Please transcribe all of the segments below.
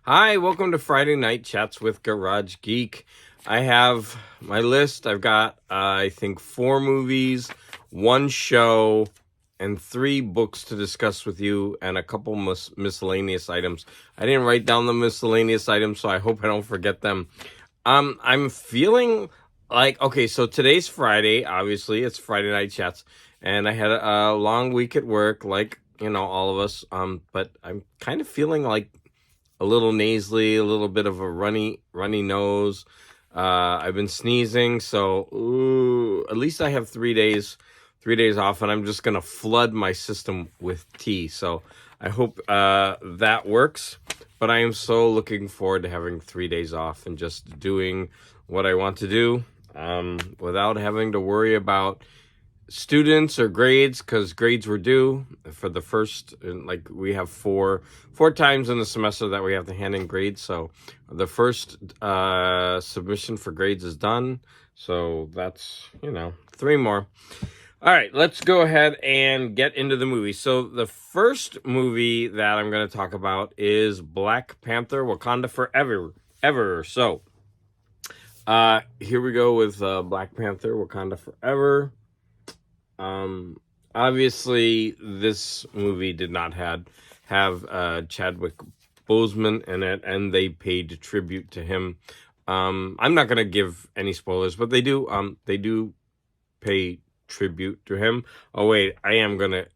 Hi, welcome to Friday Night Chats with Garage Geek. I have my list. I've got, I think, 4 movies, 1 show, and 3 books to discuss with you, and a couple miscellaneous items. I didn't write down the miscellaneous items, so I hope I don't forget them. I'm feeling like, okay, so today's Friday. Obviously, it's Friday Night Chats, and I had a long week at work, like, all of us. But I'm kind of feeling like a little nasally, a little bit of a runny nose. I've been sneezing, so at least I have 3 days off, and I'm just gonna flood my system with tea. So I hope that works. But I am so looking forward to having 3 days off and just doing what I want to do without having to worry about students or grades, because grades were due for the first, like, we have four times in the semester that we have to hand in grades. So the first submission for grades is done, so that's 3 more. All right, let's go ahead and get into the movie. So the first movie that I'm going to talk about is Black Panther: Wakanda Forever. So here we go with Black Panther: Wakanda Forever. Obviously, this movie did not have Chadwick Boseman in it, and they paid tribute to him. I'm not gonna give any spoilers, but they do pay tribute to him. Oh wait, I am gonna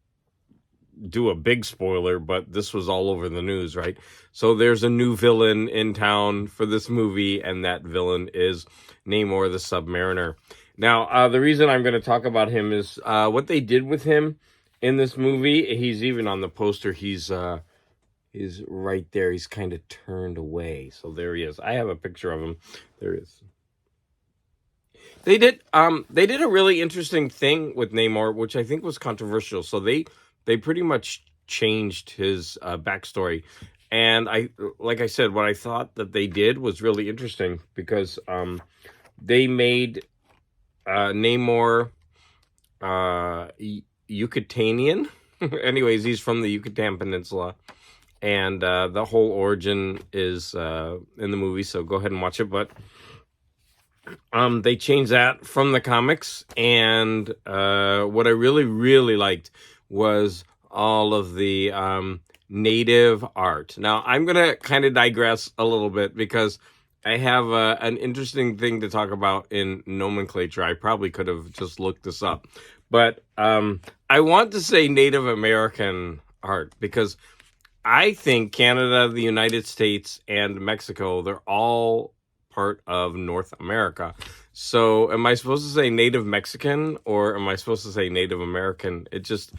do a big spoiler, but this was all over the news, right? So there's a new villain in town for this movie, and that villain is Namor the Submariner. Now, the reason I'm going to talk about him is what they did with him in this movie. He's even on the poster. He's right there. He's kind of turned away. So there he is. I have a picture of him. There he is. They did a really interesting thing with Namor, which I think was controversial. So they pretty much changed his backstory. And like I said, what I thought that they did was really interesting, because they made Namor Yucatanian. Anyways, he's from the Yucatan Peninsula, and the whole origin is in the movie, so go ahead and watch it. But they changed that from the comics, and what I really liked was all of the native art. Now, I'm gonna kind of digress a little bit, because I have an interesting thing to talk about in nomenclature. I probably could have just looked this up, but I want to say Native American art, because I think Canada, the United States, and Mexico, they're all part of North America. So am I supposed to say Native Mexican, or am I supposed to say Native American? Just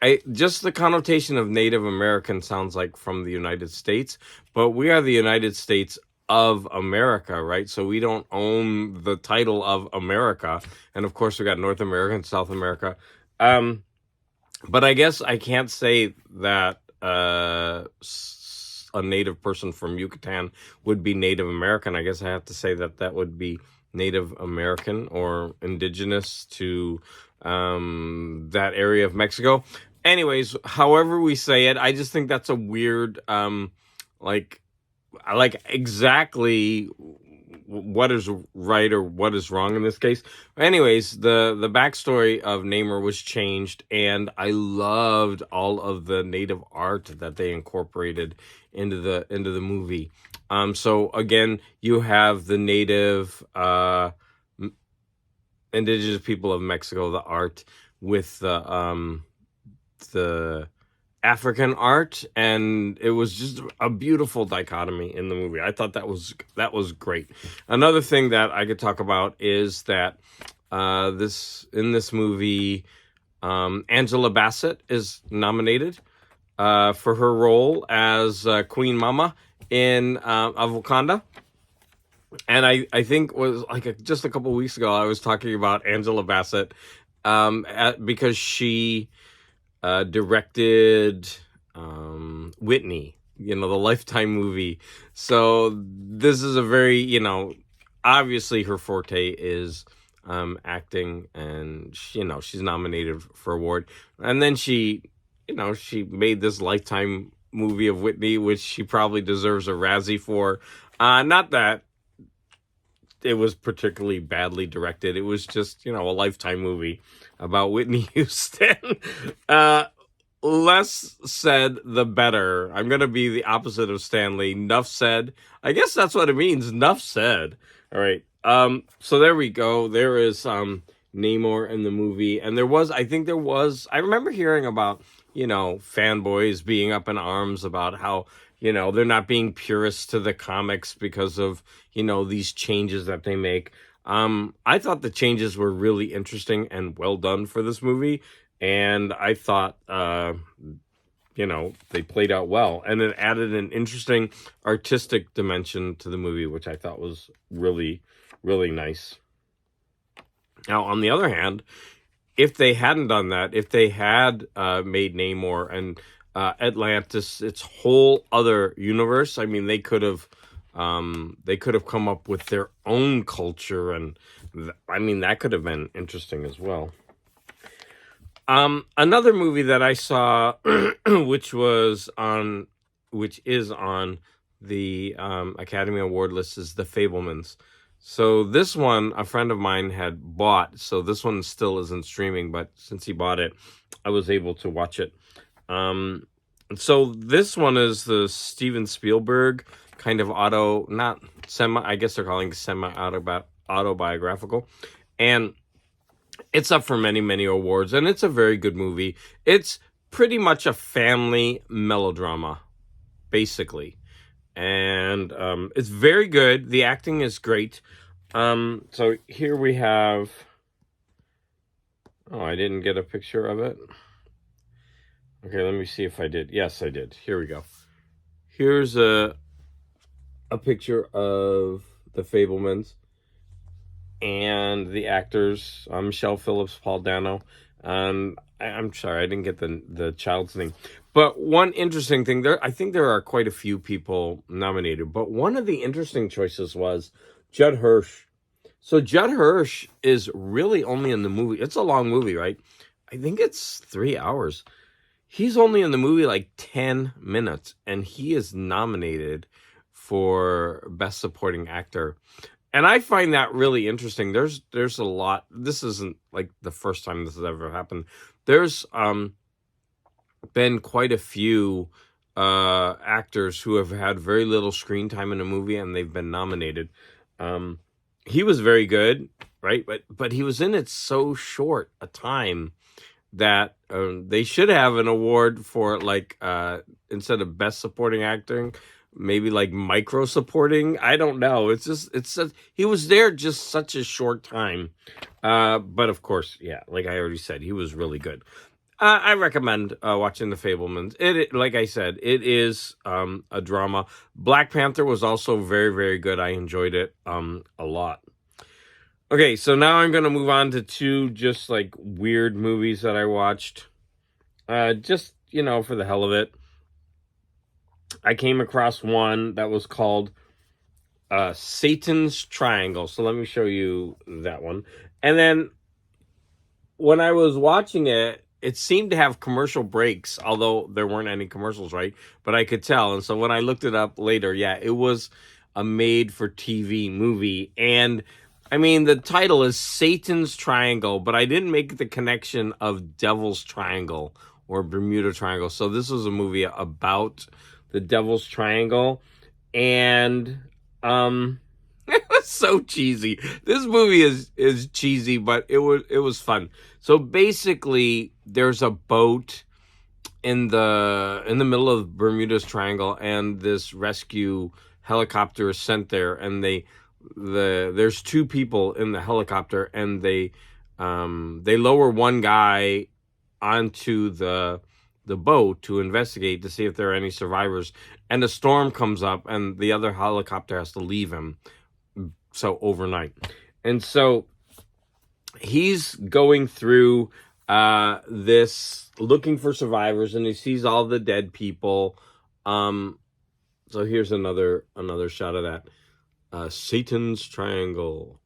the connotation of Native American sounds like from the United States, but we are the United States of America, right? So we don't own the title of America. And of course, we got North America and South America. But I guess I can't say that a native person from Yucatan would be Native American. I guess I have to say that would be Native American, or indigenous to that area of Mexico. Anyways, however we say it, I just think that's a weird, like exactly what is right or what is wrong in this case. Anyways, the backstory of Namor was changed, and I loved all of the native art that they incorporated into the movie. So again, you have the native indigenous people of Mexico, the art, with the African art, and it was just a beautiful dichotomy in the movie. I thought that was great. Another thing that I could talk about is that in this movie, Angela Bassett is nominated for her role as Queen Mama in of Wakanda. And I think it was like just a couple weeks ago, I was talking about Angela Bassett because she directed Whitney, the Lifetime movie. So this is a very, obviously her forte is acting, and she's nominated for award. And then she made this Lifetime movie of Whitney, which she probably deserves a Razzie for. Not that it was particularly badly directed. It was just, a Lifetime movie about Whitney Houston. Less said, the better. I'm going to be the opposite of Stanley. Nuff said. I guess that's what it means. Nuff said. All right. So there we go. There is Namor in the movie. And I remember hearing about, fanboys being up in arms about how, they're not being purists to the comics because of, these changes that they make. I thought the changes were really interesting and well done for this movie. And I thought, they played out well. And it added an interesting artistic dimension to the movie, which I thought was really, really nice. Now, on the other hand, if they hadn't done that, if they had made Namor and Atlantis its whole other universe, I mean, they could have come up with their own culture, and that could have been interesting as well. Another movie that I saw, which is on the Academy Award list, is The Fabelmans. So this one, a friend of mine had bought. So this one still isn't streaming, but since he bought it, I was able to watch it. So this one is the Steven Spielberg kind of I guess they're calling semi-autobiographical. And it's up for many, many awards, and it's a very good movie. It's pretty much a family melodrama, basically. And it's very good. The acting is great. So here we have... Oh, I didn't get a picture of it. Okay, let me see if I did. Yes, I did. Here we go. Here's a picture of The Fabelmans and the actors, Michelle Phillips, Paul Dano. I'm sorry, I didn't get the child's name. But one interesting thing, I think there are quite a few people nominated, but one of the interesting choices was Judd Hirsch. So Judd Hirsch is really only in the movie. It's a long movie, right? I think it's 3 hours. He's only in the movie like 10 minutes, and he is nominated for Best Supporting Actor. And I find that really interesting. There's a lot. This isn't like the first time this has ever happened. There's been quite a few actors who have had very little screen time in a movie, and they've been nominated. He was very good, right? But he was in it so short a time that they should have an award for, like, instead of Best Supporting Acting, maybe like micro supporting. I don't know. He was there just such a short time. But of course, yeah, like I already said, he was really good. I recommend watching The Fabelmans. Like I said, it is a drama. Black Panther was also very, very good. I enjoyed it a lot. Okay, so now I'm going to move on to two just like weird movies that I watched. Just, for the hell of it. I came across one that was called Satan's Triangle. So let me show you that one. And then when I was watching it, it seemed to have commercial breaks, although there weren't any commercials, right? But I could tell. And so when I looked it up later, yeah, it was a made-for-TV movie. And, I mean, the title is Satan's Triangle, but I didn't make the connection of Devil's Triangle or Bermuda Triangle. So this was a movie about the Devil's Triangle. And it was so cheesy. This movie is cheesy, but it was fun. So basically, there's a boat in the middle of Bermuda's Triangle, and this rescue helicopter is sent there, and there's two people in the helicopter, and they lower one guy onto the boat to investigate to see if there are any survivors, and a storm comes up, and the other helicopter has to leave him. So overnight, and so he's going through this looking for survivors, and he sees all the dead people. So here's another shot of that. Satan's Triangle.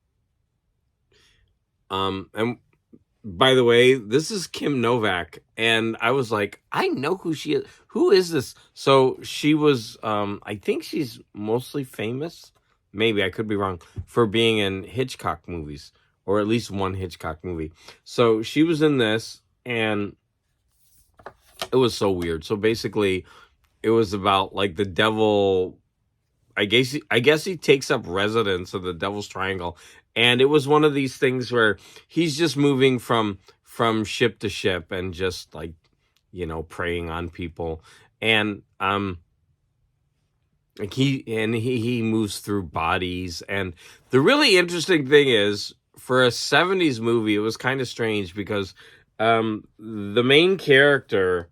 And by the way, this is Kim Novak, and I was like, I know who she is. Who is this? So she was, I think she's mostly famous. Maybe I could be wrong for being in Hitchcock movies, or at least one Hitchcock movie. So she was in this, and it was so weird. So basically, it was about like the devil. I guess he takes up residence of the Devil's Triangle, and it was one of these things where he's just moving from ship to ship and just like, preying on people, and like he moves through bodies. And the really interesting thing is, for a 70s movie, it was kind of strange because the main character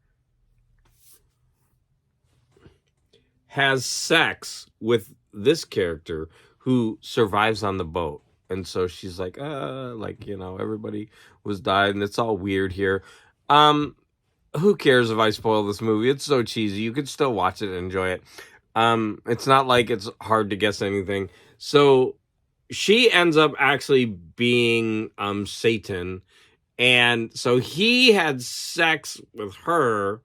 has sex with this character who survives on the boat. And so she's like, everybody was died and it's all weird here. Who cares if I spoil this movie? It's so cheesy. You could still watch it and enjoy it. It's not like it's hard to guess anything. So she ends up actually being Satan. And so he had sex with her,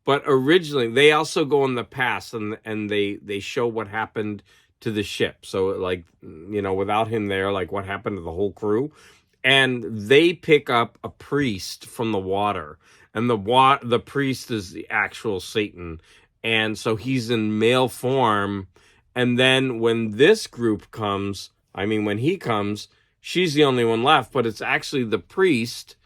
but originally they also go in the past and they show what happened to the ship. So like, without him there, like what happened to the whole crew. And they pick up a priest from the water, and the priest is the actual Satan. And so he's in male form. And then when this group comes, when he comes, she's the only one left, but it's actually the priest.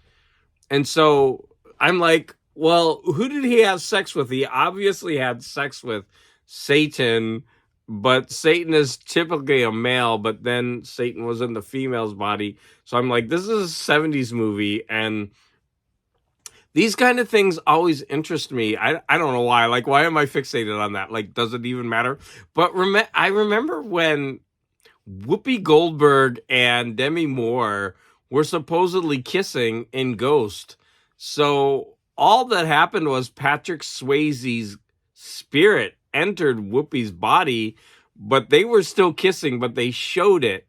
And so I'm like, well, who did he have sex with? He obviously had sex with Satan, but Satan is typically a male, but then Satan was in the female's body. So I'm like, this is a 70s movie, and these kind of things always interest me. I don't know why. Like, why am I fixated on that? Like, does it even matter? But I remember when Whoopi Goldberg and Demi Moore were supposedly kissing in Ghost. So all that happened was Patrick Swayze's spirit entered Whoopi's body, but they were still kissing, but they showed it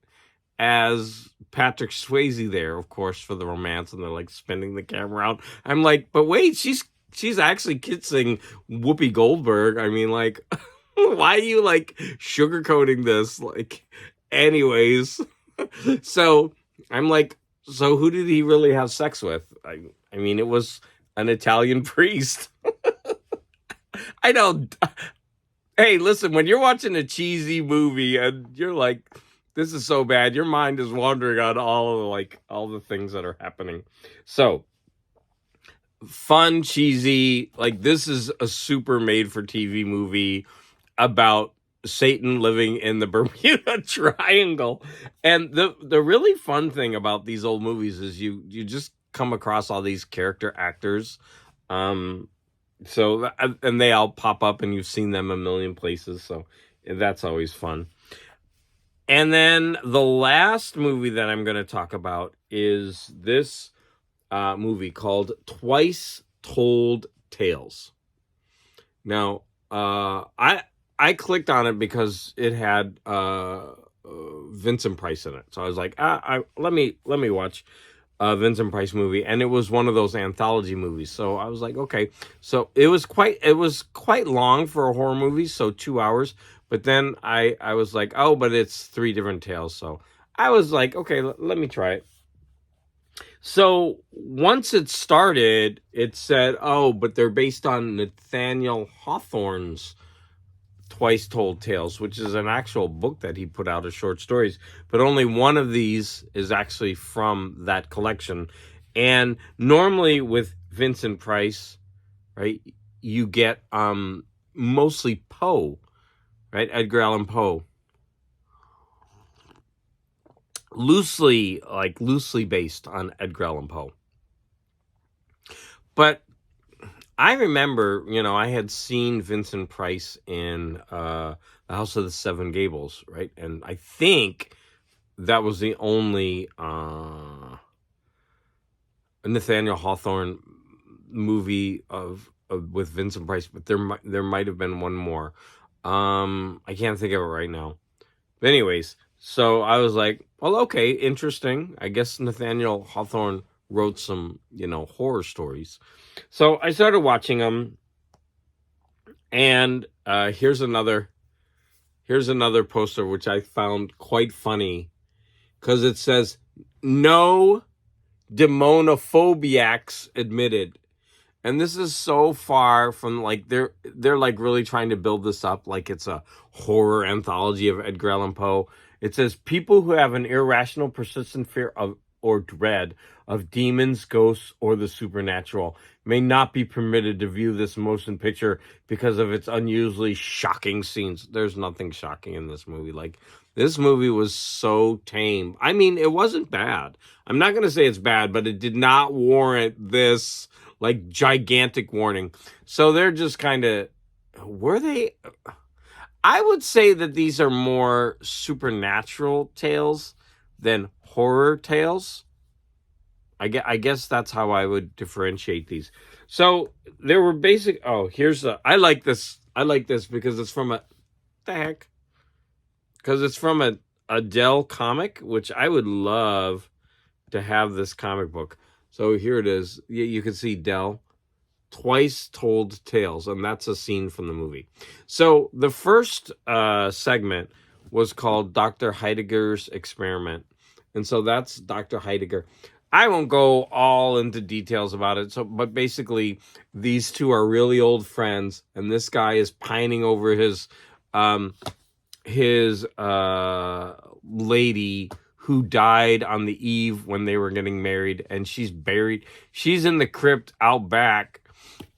as Patrick Swayze there, of course, for the romance, and they're like spinning the camera around. I'm like, but wait, she's actually kissing Whoopi Goldberg. Like, why are you like sugarcoating this? Like, anyways, so I'm like, so who did he really have sex with? It was an Italian priest. I don't. Hey, listen, when you're watching a cheesy movie and you're like, this is so bad, your mind is wandering on all the things that are happening. So, fun, cheesy, like this is a super made for TV movie about Satan living in the Bermuda Triangle. And the really fun thing about these old movies is you just come across all these character actors. So, and they all pop up and you've seen them a million places. So that's always fun. And then the last movie that I'm going to talk about is this movie called Twice Told Tales. Now, I clicked on it because it had Vincent Price in it. So I was like, let me watch a Vincent Price movie, and it was one of those anthology movies. So I was like, okay. So it was quite long for a horror movie, so 2 hours. But then I was like, oh, but it's 3 different tales. So I was like, okay, let me try it. So once it started, it said, oh, but they're based on Nathaniel Hawthorne's Twice Told Tales, which is an actual book that he put out of short stories, but only one of these is actually from that collection. And normally with Vincent Price, right, you get mostly Poe, right, Edgar Allan Poe, loosely based on Edgar Allan Poe. But I remember, I had seen Vincent Price in The House of the Seven Gables, right? And I think that was the only Nathaniel Hawthorne movie with Vincent Price, but there might have been one more. I can't think of it right now. But anyways, so I was like, well, okay, interesting. I guess Nathaniel Hawthorne wrote some, horror stories. So I started watching them, and here's another poster which I found quite funny, because it says, "No demonophobiacs admitted." And this is so far from, like, they're like really trying to build this up like it's a horror anthology of Edgar Allan Poe. It says people who have an irrational, persistent fear of or dread of demons, ghosts, or the supernatural may not be permitted to view this motion picture because of its unusually shocking scenes. There's nothing shocking in this movie. Like, this movie was so tame. I mean, it wasn't bad. I'm not going to say it's bad, but it did not warrant this, like, gigantic warning. So they're just kind of, were they? I would say that these are more supernatural tales than horror tales. I guess that's how I would differentiate these. So there were basic. Oh, here's a. I like this. I like this because it's from a. The heck? Because it's from a Dell comic, which I would love to have this comic book. So here it is. You can see Dell. Twice Told Tales, and that's a scene from the movie. So the first segment was called Dr. Heidegger's Experiment, and so that's Dr. Heidegger. I won't go all into details about it. But basically, these two are really old friends, and this guy is pining over his lady who died on the eve when they were getting married, and she's buried. She's in the crypt out back.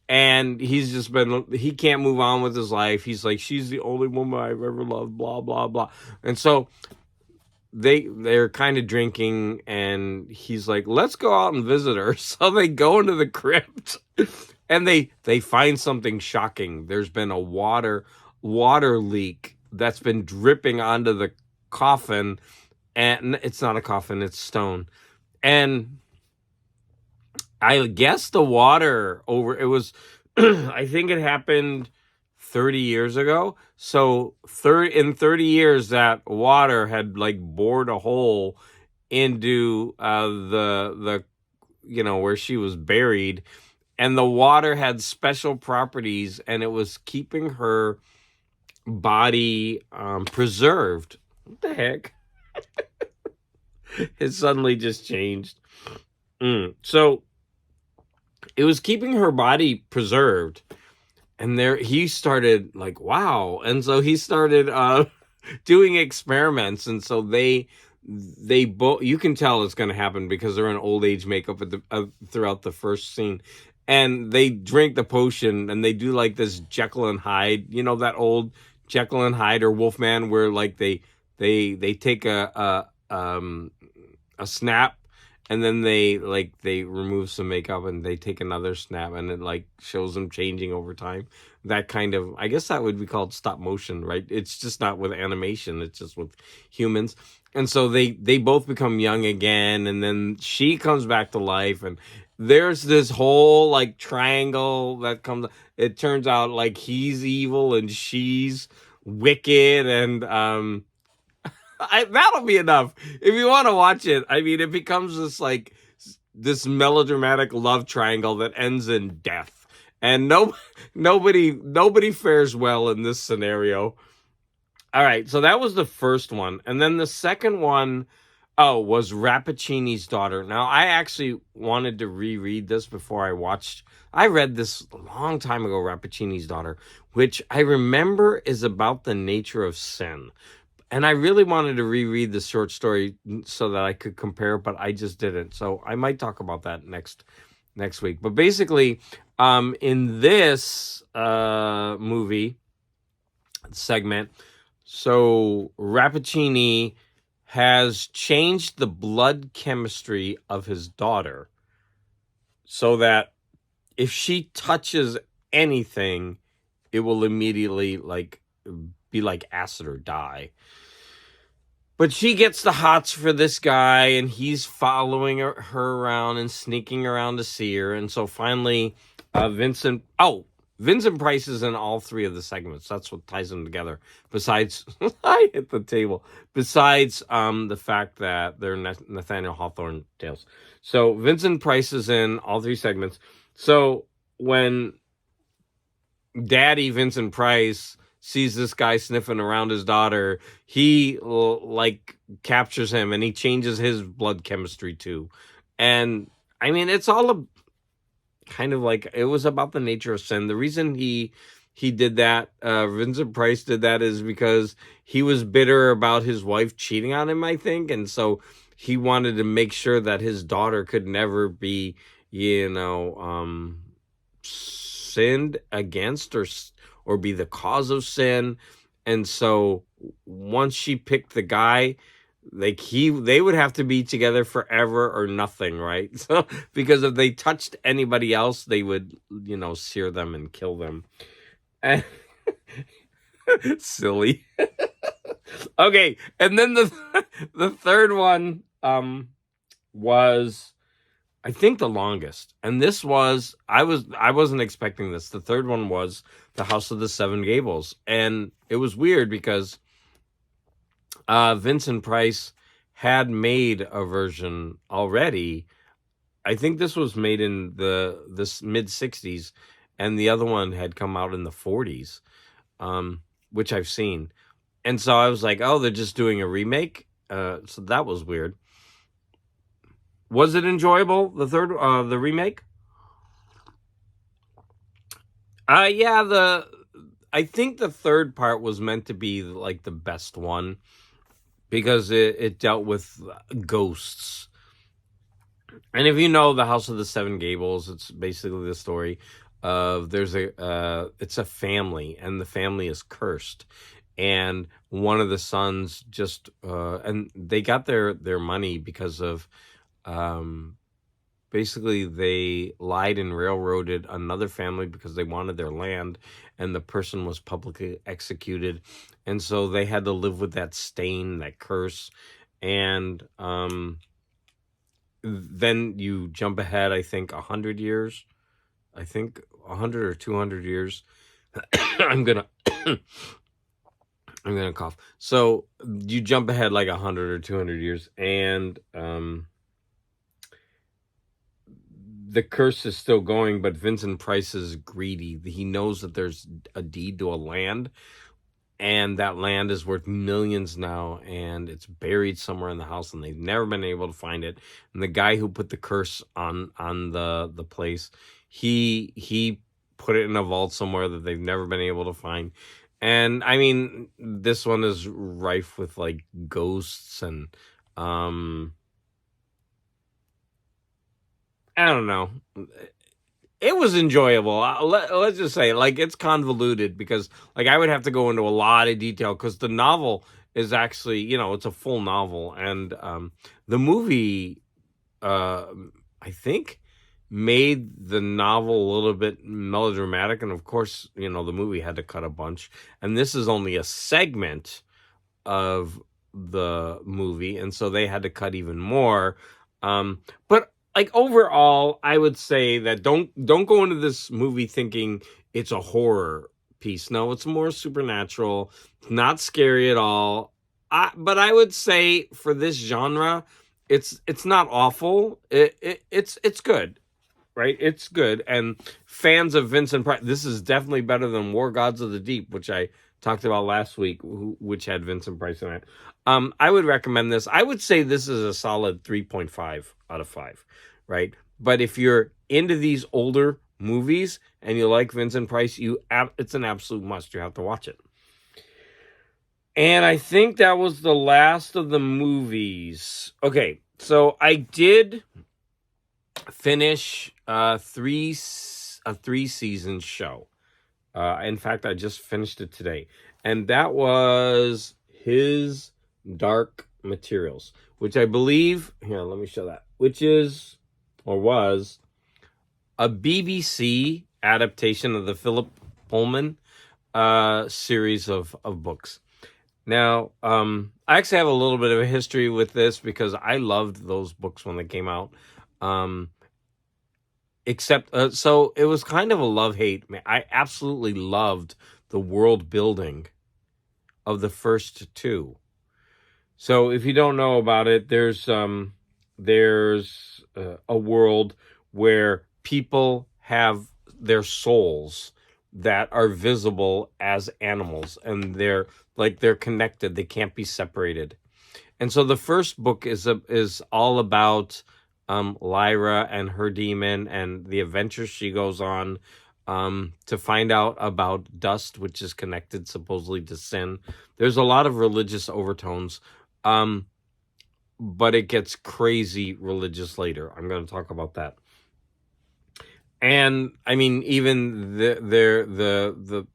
And he's just he can't move on with his life. He's like, she's the only woman I've ever loved, blah, blah, blah. And so they're kind of drinking, and he's like, let's go out and visit her. So they go into the crypt, and they find something shocking. There's been a water leak that's been dripping onto the coffin, and it's not a coffin, it's stone. And I guess the water it was, I think it happened 30 years ago. So in 30 years, that water had like bored a hole into the where she was buried. And the water had special properties, and it was keeping her body preserved. What the heck? It suddenly just changed. So it was keeping her body preserved, and he started like, wow. And so he started doing experiments, and so they both, you can tell it's going to happen because they're in old age makeup throughout the first scene, and they drink the potion, and they do like this Jekyll and Hyde, that old Jekyll and Hyde or Wolfman, where like they take a snap, and then they remove some makeup, and they take another snap, and it like shows them changing over time. That kind of, I guess that would be called stop motion, right? It's just not with animation, it's just with humans. And so they both become young again, and then she comes back to life, and there's this whole like triangle that comes. It turns out like he's evil and she's wicked, and that'll be enough. If you want to watch it, I mean, it becomes this melodramatic love triangle that ends in death, and nobody fares well in this scenario. All right, so that was the first one, and then the second one, was Rappaccini's Daughter. Now, I actually wanted to reread this before I watched. I read this a long time ago, Rappaccini's Daughter, which I remember is about the nature of sin. And I really wanted to reread the short story so that I could compare, but I just didn't. So I might talk about that next week. But basically, in this movie segment, so Rappaccini has changed the blood chemistry of his daughter so that if she touches anything, it will immediately be like acid or die. But she gets the hots for this guy, and he's following her around and sneaking around to see her. And so finally, Vincent Vincent Price is in all three of the segments. That's what ties them together. Besides, I hit the table. Besides the fact that they're Nathaniel Hawthorne tales. So Vincent Price is in all three segments. So when Daddy Vincent Price sees this guy sniffing around his daughter, he like captures him and he changes his blood chemistry too. And I mean, it's all kind of like, it was about the nature of sin. The reason he did that, Vincent Price did that, is because he was bitter about his wife cheating on him, I think. And so he wanted to make sure that his daughter could never be, sinned against or be the cause of sin. And so once she picked the guy, like they would have to be together forever or nothing, right? So because if they touched anybody else, they would, sear them and kill them. And silly. Okay, and then the third one was, I think, the longest. And this was, I wasn't expecting this. The third one was The House of the Seven Gables. And it was weird because Vincent Price had made a version already. I think this was made in this mid-60s, and the other one had come out in the 40s, which I've seen. And so I was like, oh, they're just doing a remake? So that was weird. Was it enjoyable, the remake? Yeah, I think the third part was meant to be like the best one because it dealt with ghosts. And if you know The House of the Seven Gables, it's basically the story of it's a family, and the family is cursed. And one of the sons just, and they got their money because of, basically they lied and railroaded another family because they wanted their land, and the person was publicly executed. And so they had to live with that stain, that curse. And then you jump ahead, I think 100 years. I think 100 or 200 years. I'm gonna cough. So you jump ahead like 100 or 200 years, and the curse is still going, but Vincent Price is greedy. He knows that there's a deed to a land, and that land is worth millions now, and it's buried somewhere in the house, and they've never been able to find it. And the guy who put the curse on the place, he put it in a vault somewhere that they've never been able to find. And I mean, this one is rife with like ghosts and I don't know. It was enjoyable. Let's just say, like, it's convoluted because, like, I would have to go into a lot of detail because the novel is actually, it's a full novel, and the movie, I think, made the novel a little bit melodramatic, and of course, the movie had to cut a bunch, and this is only a segment of the movie, and so they had to cut even more. But like overall, I would say that don't go into this movie thinking it's a horror piece. No, it's more supernatural. Not scary at all. But I would say for this genre, it's not awful. It's good, right? It's good. And fans of Vincent Price, this is definitely better than War Gods of the Deep, which I talked about last week, which had Vincent Price in it. I would recommend this. I would say this is a solid 3.5 out of 5, right? But if you're into these older movies and you like Vincent Price, it's an absolute must. You have to watch it. And I think that was the last of the movies. Okay, so I did finish a 3-season show. In fact, I just finished it today. And that was His Dark Materials, which I believe, here, let me show that, which is, or was, a BBC adaptation of the Philip Pullman series of books. Now, I actually have a little bit of a history with this because I loved those books when they came out. except so it was kind of a love-hate. Man, I absolutely loved the world building of the first two. So if you don't know about it, there's a world where people have their souls that are visible as animals, and they're connected. They can't be separated. And so the first book is all about Lyra and her demon and the adventures she goes on to find out about dust, which is connected supposedly to sin. There's a lot of religious overtones, but it gets crazy religious later. I'm going to talk about that. And I mean, even the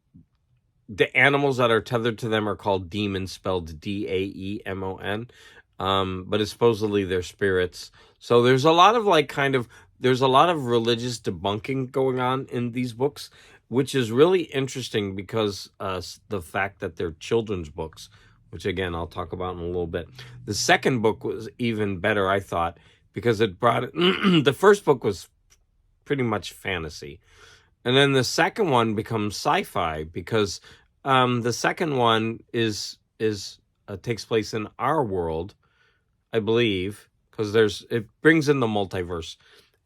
animals that are tethered to them are called demons, spelled Daemon. But it's supposedly their spirits. So there's a lot of there's a lot of religious debunking going on in these books, which is really interesting because the fact that they're children's books, which again I'll talk about in a little bit. The second book was even better, I thought, because it brought the first book was pretty much fantasy, and then the second one becomes sci-fi because the second one is takes place in our world, I believe, because it brings in the multiverse.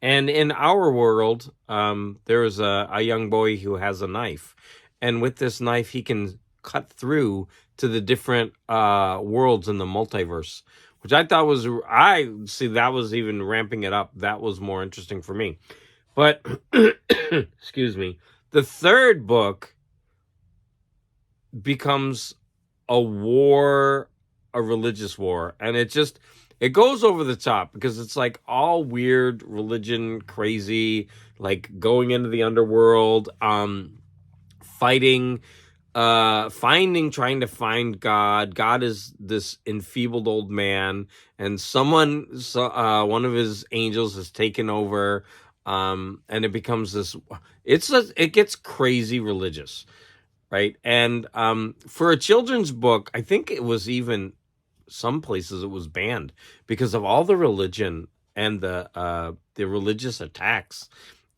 And in our world, there is a young boy who has a knife, and with this knife he can cut through to the different worlds in the multiverse, which I thought that was even ramping it up. That was more interesting for me. But excuse me, the third book becomes a religious war, and it goes over the top because it's like all weird religion, crazy, like going into the underworld, fighting, trying to find God. God is this enfeebled old man, and one of his angels has taken over, and it becomes this. It gets crazy religious, right? And for a children's book, I think it was even some places it was banned because of all the religion and the religious attacks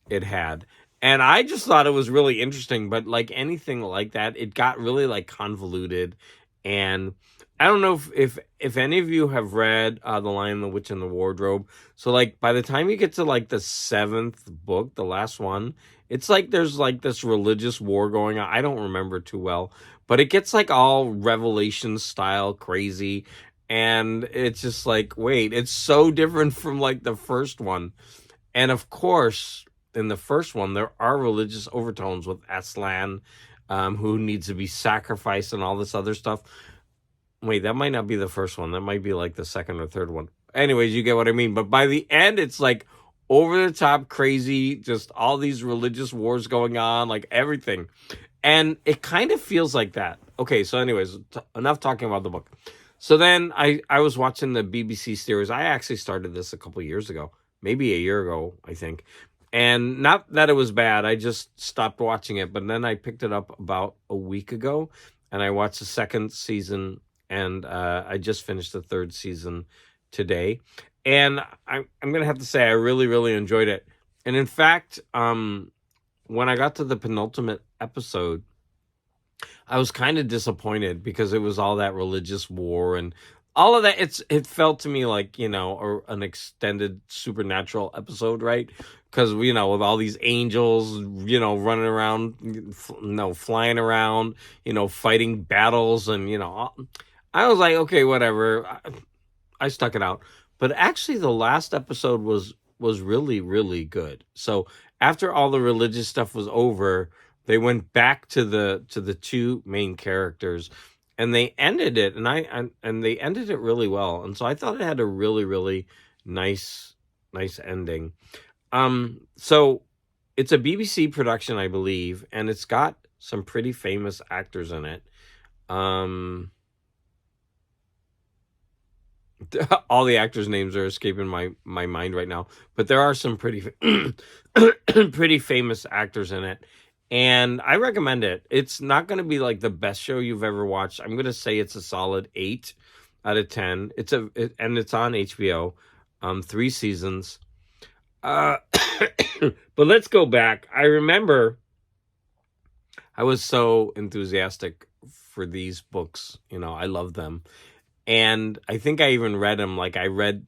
it had. And I just thought it was really interesting, but like anything like that, it got really like convoluted. And I don't know if any of you have read The Lion, the Witch, and the Wardrobe. So like by the time you get to like the seventh book, the last one, it's like there's like this religious war going on. I don't remember too well, but it gets like all Revelation style crazy. And it's just like, wait, it's so different from like the first one. And of course, in the first one, there are religious overtones with Aslan, who needs to be sacrificed and all this other stuff. Wait, that might not be the first one. That might be like the second or third one. Anyways, you get what I mean. But by the end, it's like over the top crazy, just all these religious wars going on, like everything. And it kind of feels like that. Okay, so anyways, enough talking about the book. So then I was watching the BBC series. I actually started this a couple years ago, maybe a year ago, I think. And not that it was bad. I just stopped watching it. But then I picked it up about a week ago, and I watched the second season, and I just finished the third season today. And I'm going to have to say I really, really enjoyed it. And in fact, when I got to the penultimate episode, I was kind of disappointed because it was all that religious war and all of that. It felt to me like, an extended supernatural episode, right? Because, with all these angels, running around, flying around, fighting battles. And, I was like, okay, whatever. I stuck it out. But actually, the last episode was really, really good. So after all the religious stuff was over, they went back to the two main characters, and they ended it, and they ended it really well. And so I thought it had a really, really nice ending. So it's a BBC production, I believe, and it's got some pretty famous actors in it. All the actors' names are escaping my mind right now, but there are some pretty pretty famous actors in it. And I recommend it. It's not going to be like the best show you've ever watched. I'm going to say it's a solid 8 out of 10. And it's on HBO, 3 seasons. But let's go back. I remember I was so enthusiastic for these books. You know, I love them. And I think I even read them. Like I read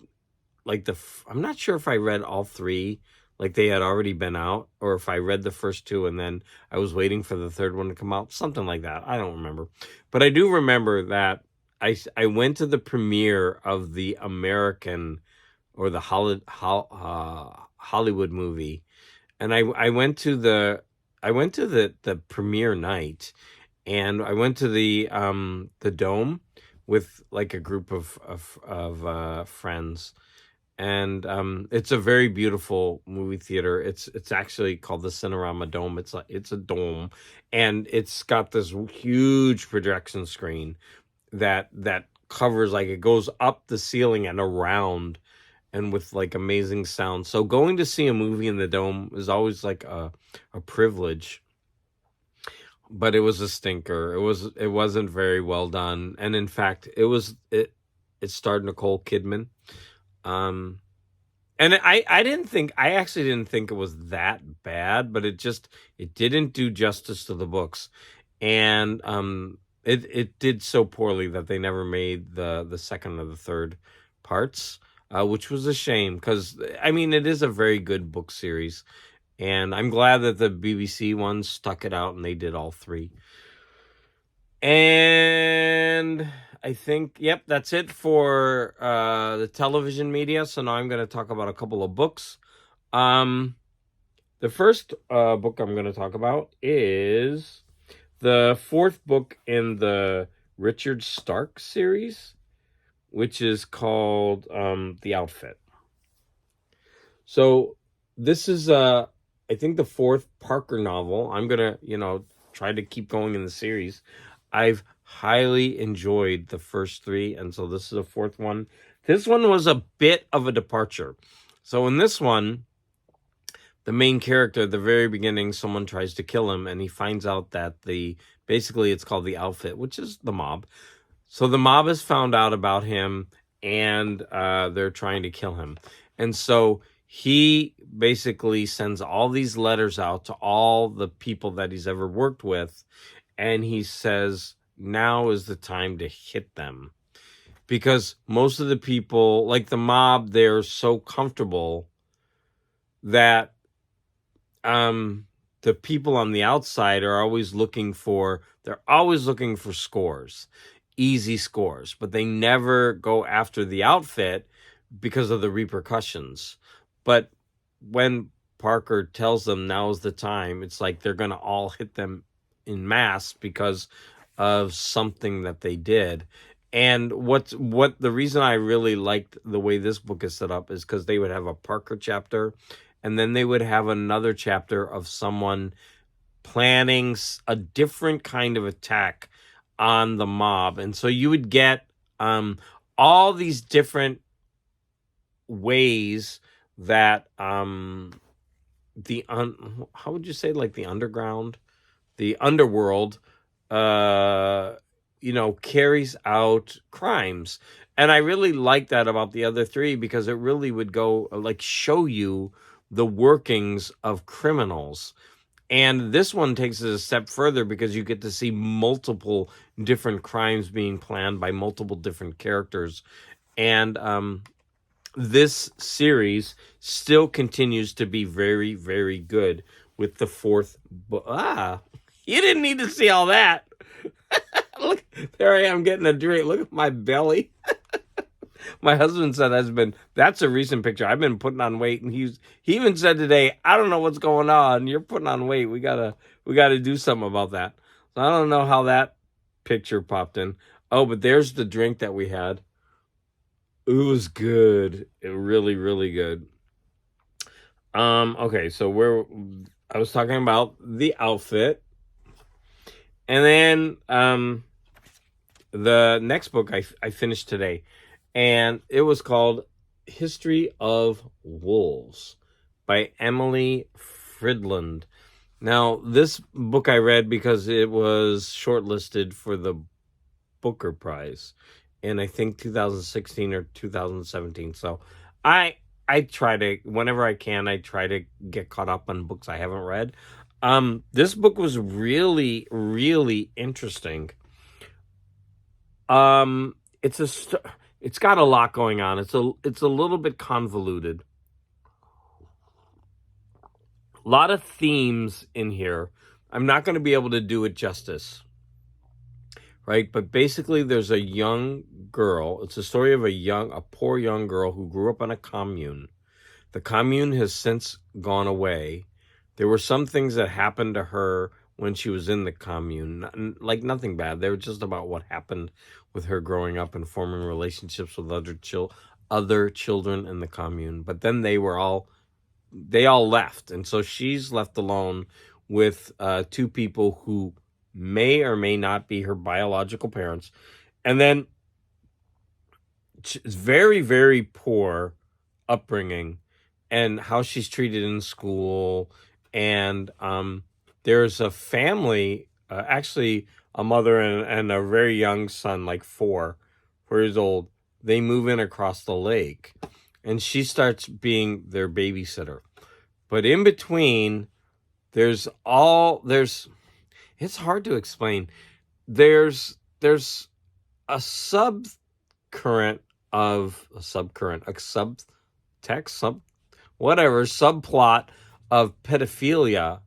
like I'm not sure if I read all three, like they had already been out, or if I read the first two and then I was waiting for the third one to come out, something like that. I don't remember. But I do remember that I went to the premiere of the American or the Hollywood movie, and I went to the premiere night, and I went to the Dome with like a group of friends, and it's a very beautiful movie theater. It's actually called the Cinerama Dome. It's a dome, and it's got this huge projection screen that covers, like, it goes up the ceiling and around, and with like amazing sound. So going to see a movie in the Dome is always like a privilege. But it was a stinker. It wasn't very well done, and in fact, it starred Nicole Kidman. And I actually didn't think it was that bad, but it didn't do justice to the books. And it did so poorly that they never made the second or the third parts, which was a shame, because I mean, it is a very good book series, and I'm glad that the BBC ones stuck it out and they did all three. And I think, yep, that's it for the television media. So now I'm going to talk about a couple of books. The first book I'm going to talk about is the fourth book in the Richard Stark series, which is called The Outfit. So this is, I think, the fourth Parker novel. I'm going to, try to keep going in the series. I've highly enjoyed the first three, and so this is the fourth one. This one was a bit of a departure. So in this one, the main character, at the very beginning, someone tries to kill him, and he finds out that basically it's called the Outfit, which is the mob. So the mob has found out about him, and they're trying to kill him. And so he basically sends all these letters out to all the people that he's ever worked with, and he says, now is the time to hit them. Because most of the people, like the mob, they're so comfortable that the people on the outside are always looking for scores, easy scores, but they never go after the Outfit because of the repercussions. But when Parker tells them now is the time, it's like they're going to all hit them in mass because of something that they did. And the reason I really liked the way this book is set up is because they would have a Parker chapter, and then they would have another chapter of someone planning a different kind of attack on the mob. And so you would get all these different ways that how would you say, like the underworld carries out crimes. And I really like that about the other three, because it really would go, like, show you the workings of criminals. And this one takes it a step further, because you get to see multiple different crimes being planned by multiple different characters. And this series still continues to be very, very good with the fourth book. You didn't need to see all that. Look, there I am getting a drink. Look at my belly. My husband said that's a recent picture. I've been putting on weight, and he even said today, I don't know what's going on. You're putting on weight. We gotta do something about that. So I don't know how that picture popped in. Oh, but there's the drink that we had. It was good. It really, really good. Okay, so I was talking about The Outfit. And then the next book I finished today, and it was called History of Wolves by Emily Fridland. Now, this book I read because it was shortlisted for the Booker Prize in, I think, 2016 or 2017. So I I try to, whenever I can, I try to get caught up on books I haven't read. This book was really, really interesting. It's it's got a lot going on. It's a little bit convoluted. A lot of themes in here. I'm not going to be able to do it justice, right? But basically, there's a young girl. It's a story of a poor young girl who grew up in a commune. The commune has since gone away. There were some things that happened to her when she was in the commune, like nothing bad. They were just about what happened with her growing up and forming relationships with other children in the commune. But then they all left, and so she's left alone with two people who may or may not be her biological parents. And then it's very, very poor upbringing and how she's treated in school. And there's a family, actually a mother and a very young son, like 4 years old. They move in across the lake, and she starts being their babysitter. But in between, it's hard to explain. There's a subtext, subplot of pedophilia,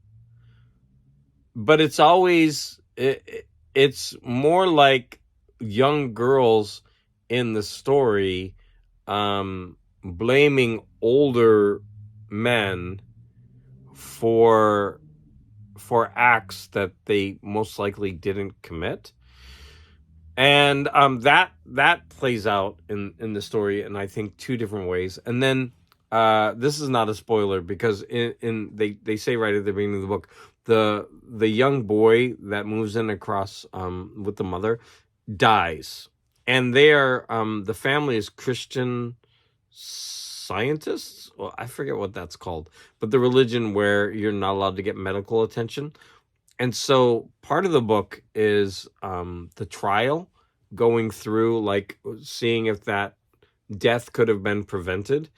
but it's more like young girls in the story blaming older men for acts that they most likely didn't commit. And that plays out in the story in, I think, 2 different ways. And then this is not a spoiler, because they say right at the beginning of the book, the young boy that moves in across with the mother dies. And the family is Christian Scientists. Well, I forget what that's called, but the religion where you're not allowed to get medical attention. And so part of the book is the trial, going through, like, seeing if that death could have been prevented.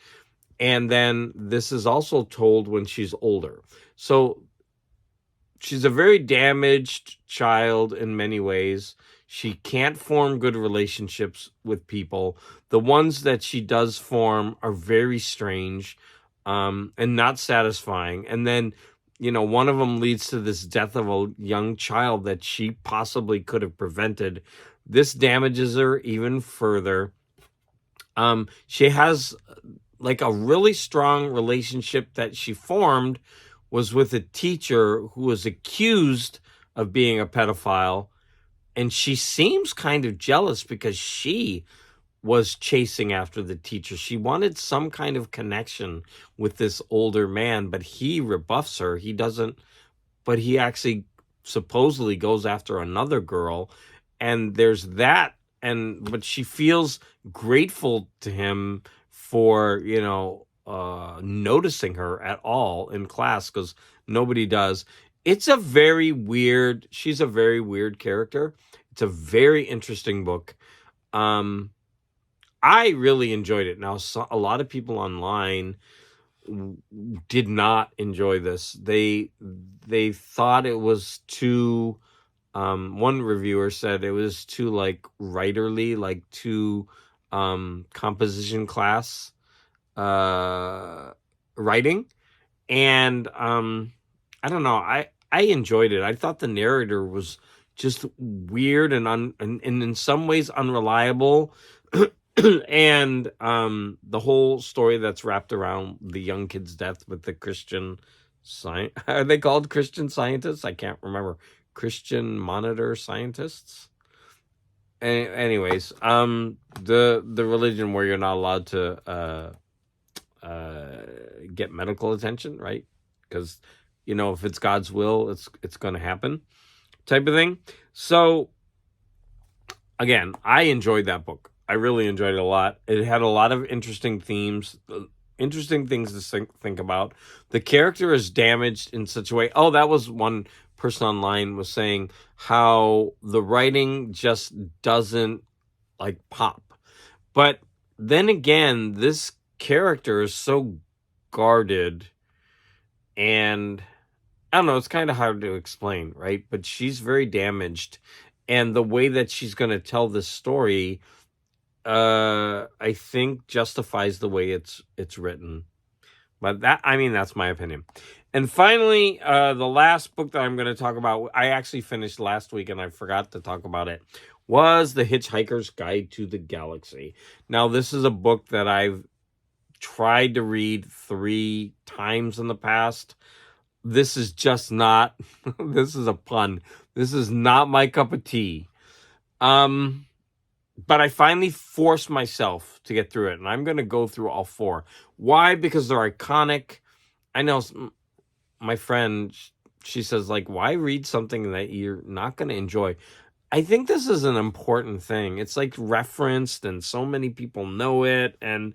And then this is also told when she's older. So she's a very damaged child in many ways. She can't form good relationships with people. The ones that she does form are very strange and not satisfying. And then, one of them leads to this death of a young child that she possibly could have prevented. This damages her even further. She has, like, a really strong relationship that she formed was with a teacher who was accused of being a pedophile. And she seems kind of jealous because she was chasing after the teacher. She wanted some kind of connection with this older man, but he rebuffs her. He doesn't, but he actually supposedly goes after another girl. And there's that. But she feels grateful to him for, noticing her at all in class, because nobody does. She's a very weird character. It's a very interesting book. I really enjoyed it. Now, a lot of people online did not enjoy this. They thought it was too, one reviewer said it was too, like, writerly, like too composition class writing. And I don't know. I enjoyed it. I thought the narrator was just weird and in some ways unreliable. And the whole story that's wrapped around the young kid's death with the Christian are they called Christian Scientists? I can't remember. Christian Monitor Scientists. Anyways, the religion where you're not allowed to get medical attention, right? Because if it's God's will, it's going to happen, type of thing. So again, I enjoyed that book. I really enjoyed it a lot. It had a lot of interesting themes, interesting things to think about. The character is damaged in such a way. Oh, that was one person online was saying how the writing just doesn't, like, pop. But then again, this character is so guarded, and I don't know, it's kind of hard to explain, right? But she's very damaged, and the way that she's going to tell this story, I think justifies the way it's written. But that's my opinion. And finally, the last book that I'm going to talk about, I actually finished last week and I forgot to talk about it, was The Hitchhiker's Guide to the Galaxy. Now, this is a book that I've tried to read 3 times in the past. This is just not, this is a pun. This is not my cup of tea. But I finally forced myself to get through it, and I'm going to go through all 4. Why? Because they're iconic. I know my friend, she says, like, why read something that you're not going to enjoy? I think this is an important thing. It's like referenced, and so many people know it, and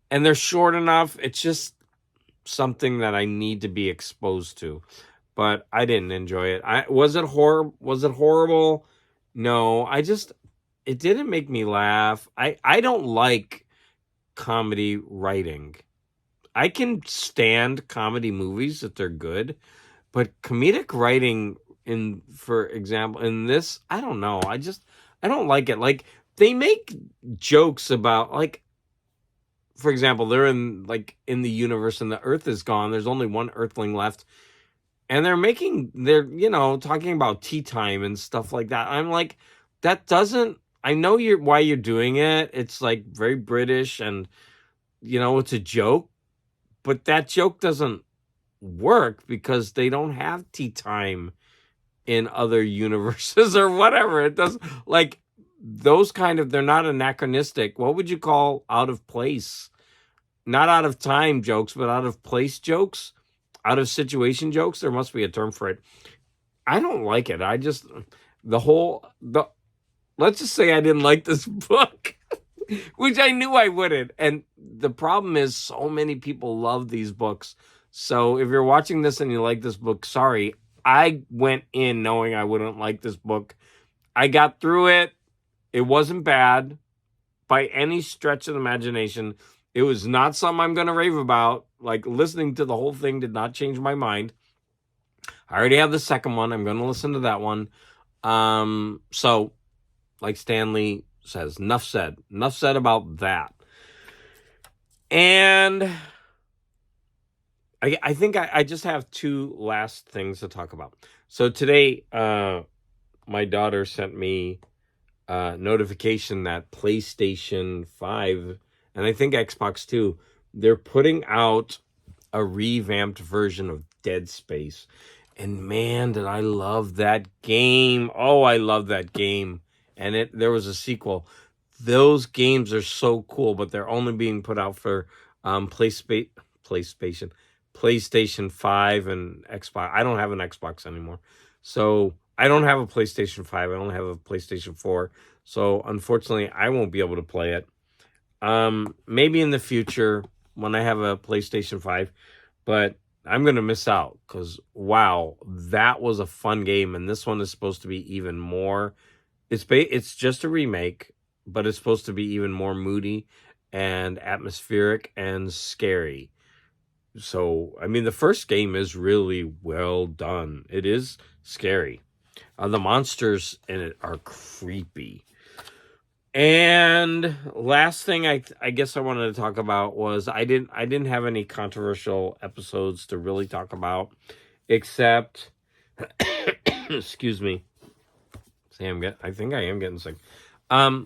they're short enough. It's just something that I need to be exposed to. But I didn't enjoy it. Was it horrible? No, it didn't make me laugh. I don't like comedy writing. I can stand comedy movies if they're good, but comedic writing, for example, in this, I don't know. I don't like it. Like, they make jokes about, like, for example, they're in the universe and the Earth is gone. There's only one Earthling left. And they're talking about tea time and stuff like that. I'm like, that doesn't, I know why you're doing it. It's like very British and, it's a joke. But that joke doesn't work because they don't have tea time in other universes or whatever. It does, like, those they're not anachronistic. What would you call out of place? Not out of time jokes, but out of place jokes, out of situation jokes. There must be a term for it. I don't like it. Let's just say I didn't like this book, which I knew I wouldn't. And the problem is so many people love these books. So if you're watching this and you like this book, sorry. I went in knowing I wouldn't like this book. I got through it. It wasn't bad by any stretch of the imagination. It was not something I'm going to rave about. Like, listening to the whole thing did not change my mind. I already have the second one. I'm going to listen to that one. So, like Stanley says, enough said. Enough said about that. And I think I just have 2 last things to talk about. So today, my daughter sent me a notification that PlayStation 5, and I think Xbox too, they're putting out a revamped version of Dead Space. And man, did I love that game. Oh, I love that game. And there was a sequel. Those games are so cool, but they're only being put out for PlayStation 5 and Xbox. I don't have an Xbox anymore. So I don't have a PlayStation 5. I only have a PlayStation 4. So unfortunately, I won't be able to play it. Maybe in the future when I have a PlayStation 5. But I'm going to miss out because, wow, that was a fun game. And this one is supposed to be even more. It's just a remake, but it's supposed to be even more moody and atmospheric and scary. So, I mean, the first game is really well done. It is scary. The monsters in it are creepy. And last thing I guess I wanted to talk about was I didn't have any controversial episodes to really talk about, except excuse me. See, I think I am getting sick. So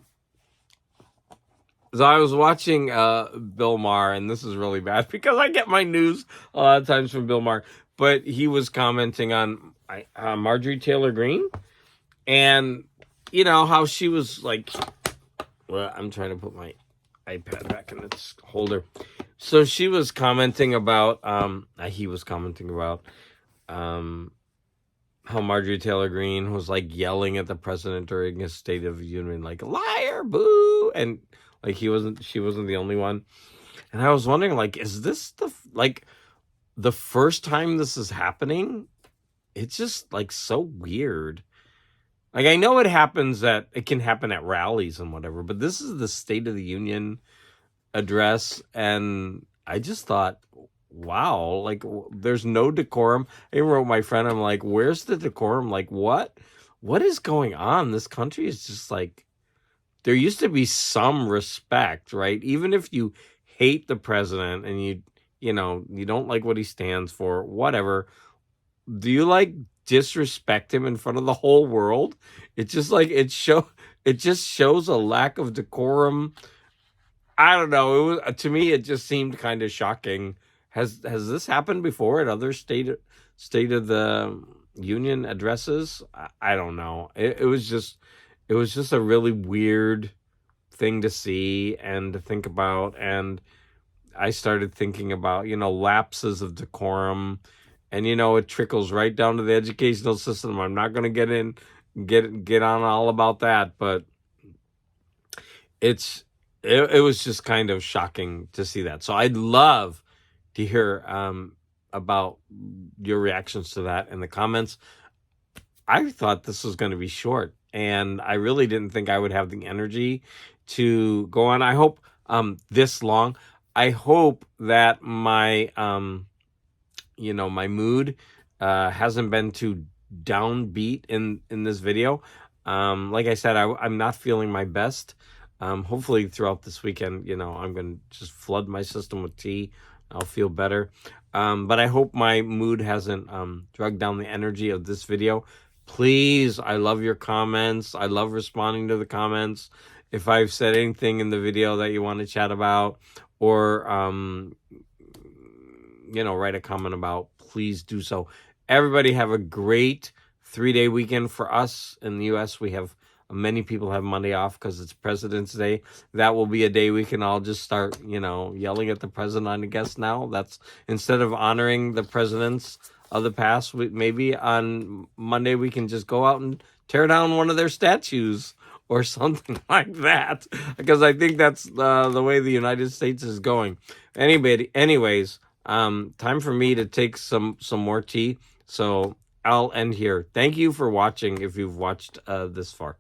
I was watching Bill Maher, and this is really bad because I get my news a lot of times from Bill Maher, but he was commenting on Marjorie Taylor Greene, and how she was like, well, I'm trying to put my iPad back in its holder. So she was commenting about, he was commenting about how Marjorie Taylor Greene was like yelling at the president during his State of the Union, like, liar, boo, and like she wasn't the only one. And I was wondering, like, is this the first time this is happening? It's just like so weird. Like, I know it can happen at rallies and whatever, but this is the State of the Union address, and I just thought, wow, like there's no decorum. I even wrote my friend, I'm like, where's the decorum? Like, what is going on? This country is just like, there used to be some respect, right? Even if you hate the president and you know, you don't like what he stands for, whatever, do you like disrespect him in front of the whole world? It's just like it just shows a lack of decorum. I don't know. It was, to me, it just seemed kind of shocking. Has this happened before at other state of the union addresses? I don't know. It was just a really weird thing to see and to think about. And I started thinking about, you know, lapses of decorum, and you know, it trickles right down to the educational system. I'm not going to get on all about that, but it was just kind of shocking to see that. So I'd love to hear about your reactions to that in the comments. I thought this was going to be short, and I really didn't think I would have the energy to go on. I hope this long. I hope that my you know, my mood hasn't been too downbeat in this video. Like I said, I'm not feeling my best. Hopefully throughout this weekend, you know, I'm going to just flood my system with tea. I'll feel better. But I hope my mood hasn't drugged down the energy of this video. Please, I love your comments. I love responding to the comments. If I've said anything in the video that you want to chat about, or you know, write a comment about, please do so. Everybody have a great 3-day weekend. For us in the U.S., we have many people have Monday off because it's President's Day. That will be a day we can all just start, you know, yelling at the president, I guess. Now that's, instead of honoring the presidents of the past, maybe on Monday we can just go out and tear down one of their statues or something like that, because I think that's the way the United States is going. Anyways, time for me to take some more tea. So I'll end here. Thank you for watching if you've watched this far.